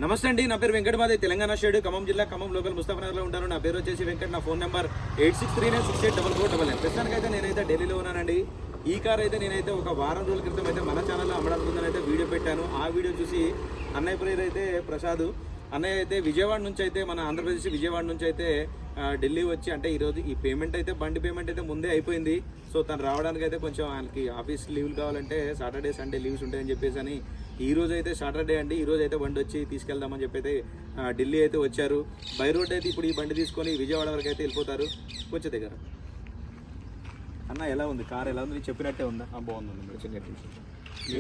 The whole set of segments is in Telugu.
నమస్తే అండి, నా పేరు వెంకట. మాది తెలంగాణ స్టేట్ ఖమ్మం జిల్లా ఖమ్మం లోకల్ ముస్తాఫనగర్లో ఉంటాను. నా పేరు వచ్చేసి వెంకట్. నా ఫోన్ నెంబర్ 8639684499. ప్రస్తుతానికి అయితే నేనైతే ఢిల్లీలో ఉన్నానండి. ఈ కార్ అయితే నేనైతే ఒక వారం రోజుల క్రితం అయితే మన ఛానల్లో అమ్మడానికి అయితే వీడియో పెట్టాను. ఆ వీడియో చూసి అన్నయ్య పేరు అయితే ప్రసాద్ అన్నయ్య అయితే విజయవాడ నుంచి అయితే మన ఆంధ్రప్రదేశ్ విజయవాడ నుంచి అయితే ఢిల్లీ వచ్చి, అంటే ఈరోజు ఈ పేమెంట్ అయితే బండి పేమెంట్ అయితే ముందే అయిపోయింది. సో తను రావడానికి అయితే కొంచెం ఆయనకి ఆఫీస్ లీవ్లు కావాలంటే సాటర్డే సండే లీవ్స్ ఉంటాయని చెప్పేసి అని ఈ రోజు అయితే సాటర్డే అండి. ఈ రోజు అయితే బండి వచ్చి తీసుకెళ్దామని చెప్పి అయితే ఢిల్లీ అయితే వచ్చారు. బై రోడ్ అయితే ఇప్పుడు ఈ బండి తీసుకొని విజయవాడ వరకు అయితే వెళ్ళిపోతారు. కొంచెం దగ్గర అన్న ఎలా ఉంది కార్? ఎలా ఉంది? చెప్పినట్టే ఉందా? బాగుందండి. మీరు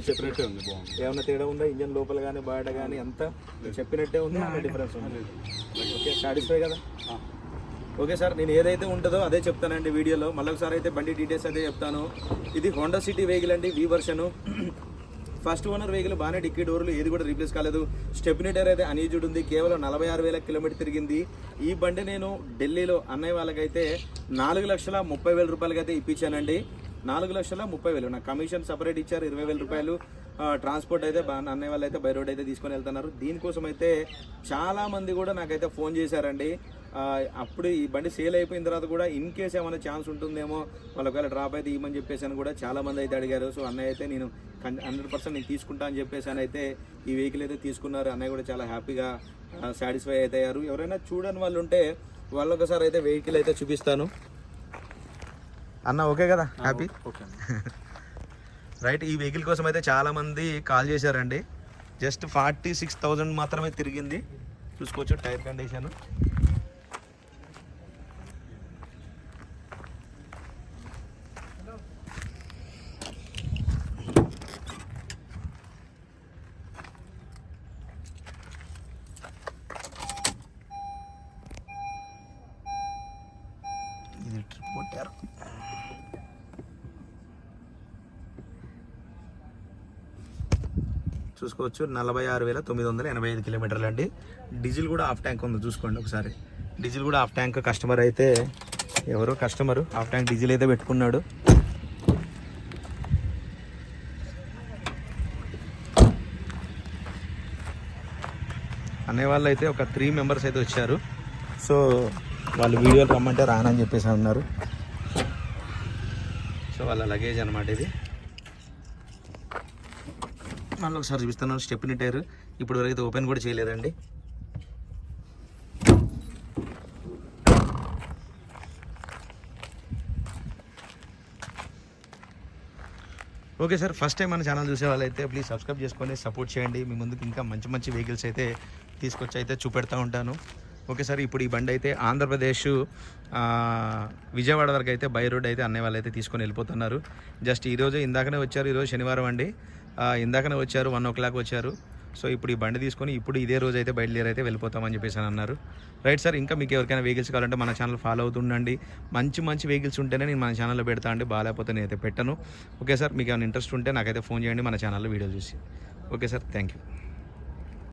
చెప్పినట్టే ఉంది. బాగుంది. ఏమన్నా తేడా ఉందా? ఇంజన్ లోపల కానీ బయట కానీ అంతా చెప్పినట్టే ఉంది, డిఫరెన్స్ ఉంది? ఓకే, సాటిస్ఫై కదా? ఓకే సార్, నేను ఏదైతే ఉంటుందో అదే చెప్తానండి వీడియోలో. మళ్ళీ ఒకసారి అయితే బండి డీటెయిల్స్ అదే చెప్తాను. ఇది హోండా సిటీ వెహికల్ అండి, వి వర్షన్. ఫస్ట్ ఓనర్ వెహికల్, బాగానే డిక్కీ డోర్లు ఏది కూడా రీప్లేస్ కాలేదు. స్టెప్నీ టైర్ అయితే అన్యూజ్డ్ ఉంది. కేవలం 46,000 కిలోమీటర్ తిరిగింది. ఈ బండి నేను ఢిల్లీలో అన్నయ్య వాళ్ళకైతే 4,30,000 రూపాయలకి అయితే ఇప్పించానండి. 4,30,000 నాకు కమిషన్ సపరేట్ ఇచ్చారు. 20,000 రూపాయలు ట్రాన్స్పోర్ట్ అయితే అన్నయ్య వాళ్ళు అయితే బై రోడ్ అయితే తీసుకొని వెళ్తున్నారు. దీనికోసం అయితే చాలామంది కూడా నాకైతే ఫోన్ చేశారండి. అప్పుడు ఈ బండి సేల్ అయిపోయిన తర్వాత కూడా ఇన్ కేస్ ఏమైనా ఛాన్స్ ఉంటుందేమో, వాళ్ళ ఒకవేళ డ్రాప్ అయితే ఇవ్వమని చెప్పేసి అని కూడా చాలామంది అయితే అడిగారు. సో అన్నయ్య అయితే నేను 100% నేను తీసుకుంటా అని చెప్పేసి అని అయితే ఈ వెహికల్ అయితే తీసుకున్నారు. అన్నయ్య కూడా చాలా హ్యాపీగా సాటిస్ఫై అయితే అయ్యారు. ఎవరైనా చూడని వాళ్ళు ఉంటే వాళ్ళొకసారి అయితే వెహికల్ అయితే చూపిస్తాను. అన్న ఓకే కదా? హ్యాపీ? Okay right. ఈ వెహికల్ కోసం అయితే చాలామంది కాల్ చేశారండి. జస్ట్ 46,000 మాత్రమే తిరిగింది. చూసుకోవచ్చు టైర్ కండిషన్. ఇది ట్రిప్ కొట్టారు. చూసుకోవచ్చు 46,985 కిలోమీటర్లు అండి. డీజిల్ కూడా హాఫ్ ట్యాంక్ ఉంది, చూసుకోండి ఒకసారి. డీజిల్ కూడా హాఫ్ ట్యాంక్. కస్టమర్ అయితే ఎవరో కస్టమర్ హాఫ్ ట్యాంక్ డీజిల్ అయితే పెట్టుకున్నాడు. అనే వాళ్ళు అయితే ఒక 3 మెంబర్స్ అయితే వచ్చారు. సో వాళ్ళు వీడియోలు రమ్మంటే రానని చెప్పేసి అన్నారు. సో వాళ్ళ లగేజ్ అనమాట ఇది. మళ్ళీ ఒకసారి చూపిస్తున్నాను. స్టెప్నీ టైర్ ఇప్పుడు వరకు అయితే ఓపెన్ కూడా చేయలేదండి. ఓకే సార్, ఫస్ట్ టైం మన ఛానల్ చూసే వాళ్ళైతే ప్లీజ్ సబ్స్క్రైబ్ చేసుకొని సపోర్ట్ చేయండి. మీ ముందుకు ఇంకా మంచి మంచి వెహికల్స్ అయితే తీసుకొచ్చి అయితే చూపెడతా ఉంటాను. ఓకే సార్, ఇప్పుడు ఈ బండి అయితే ఆంధ్రప్రదేశ్ విజయవాడ వరకు అయితే బై రోడ్ అయితే అన్నయ్య వాళ్ళు అయితే తీసుకొని వెళ్ళిపోతున్నారు. జస్ట్ ఈరోజు ఇందాకనే వచ్చారు. ఈరోజు శనివారం అండి. ఇందాకనే వచ్చారు, 1 o'clock వచ్చారు. సో ఇప్పుడు ఈ బండి తీసుకొని ఇప్పుడు ఇదే రోజు అయితే బయలుదేరి అయితే వెళ్ళిపోతామని చెప్పేసి అని అన్నారు. రైట్ సార్, ఇంకా మీకు ఎవరికైనా వెహికల్స్ కావాలంటే మన ఛానల్ ఫాలో అవుతుండండి. మంచి మంచి వెహికల్స్ ఉంటేనే నేను మన ఛానల్లో పెడతా అండి, బాగాలేకపోతే నేనైతే పెట్టను. ఓకే సార్, మీకు ఏమైనా ఇంట్రెస్ట్ ఉంటే నాకైతే ఫోన్ చేయండి మన ఛానల్లో వీడియో చూసి. Okay sir, thank you.